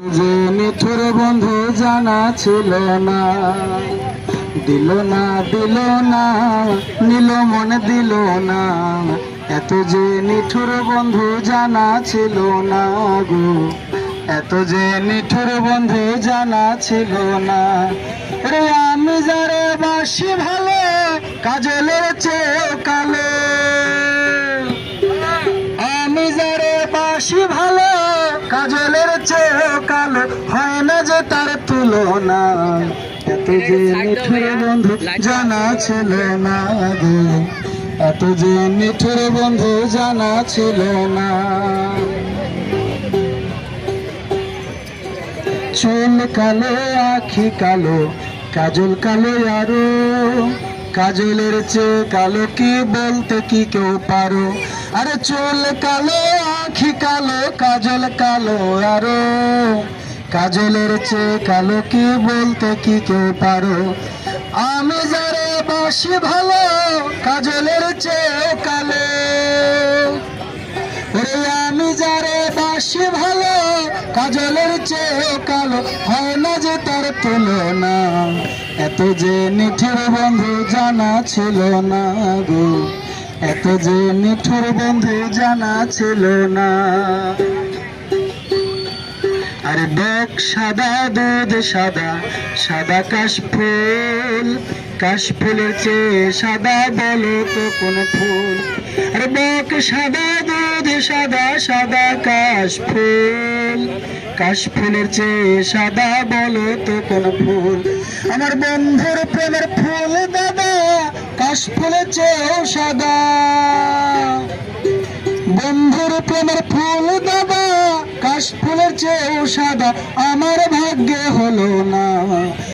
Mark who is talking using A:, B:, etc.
A: যে মিঠুর বন্ধু জানা ছিল না, দিল না দিল না, নিল মনে দিল না। এত যে নিঠুর বন্ধু জানা ছিল না গো, এত যে নিঠুর বন্ধু জানা ছিল না। রে আমি যারে বাসি ভালো, কাজলের চেয়ে কালো। আমি যারে বাসি ভালো, কাজলের চেয়ে কালো, হয় না যে তার তুলনা। এত যে মিঠুর বন্ধু জানা ছিল না গো, এত যে মিঠুর বন্ধু জানা ছিল না। চুল কালো আখি কালো, কাজল কালো আরো, কাজলের চেয়ে কালো কি বলতে কি কেউ পারো। আরে চুল কালো আখি কালো, কাজল কালো আরো, কাজলের চেয়ে কালো কি বলতে কি কেউ পারো। আমি যারে বাসি ভালো, কাজলের চেয়ে কালো। আমি যারে বাসি ভালো, কাজলের চেয়ে কালো, হয় না যে তার তুলনা। এত যে নিঠুর বন্ধু জানা ছিল না গো, এত যে নিঠুর বন্ধু জানা ছিল না। আরে দেখ সাদা দুধ সাদা, সাদা কাশফুল, কাশফুলের চেয়ে সাদা বলো তো কোন ফুল। আরে দেখ সাদা দুধ সাদা, সাদা কাশফুল, কাশফুলের চেয়ে সাদা বলো তো কোন ফুল। আমার বন্ধুর প্রেমের ফুল দাদা, কাশফুলের চেয়েও সাদা। বন্ধুর প্রেমের ফুল দাদা, কাশফুলের চেয়েও সাদা, আমার ভাগ্যে হলো না।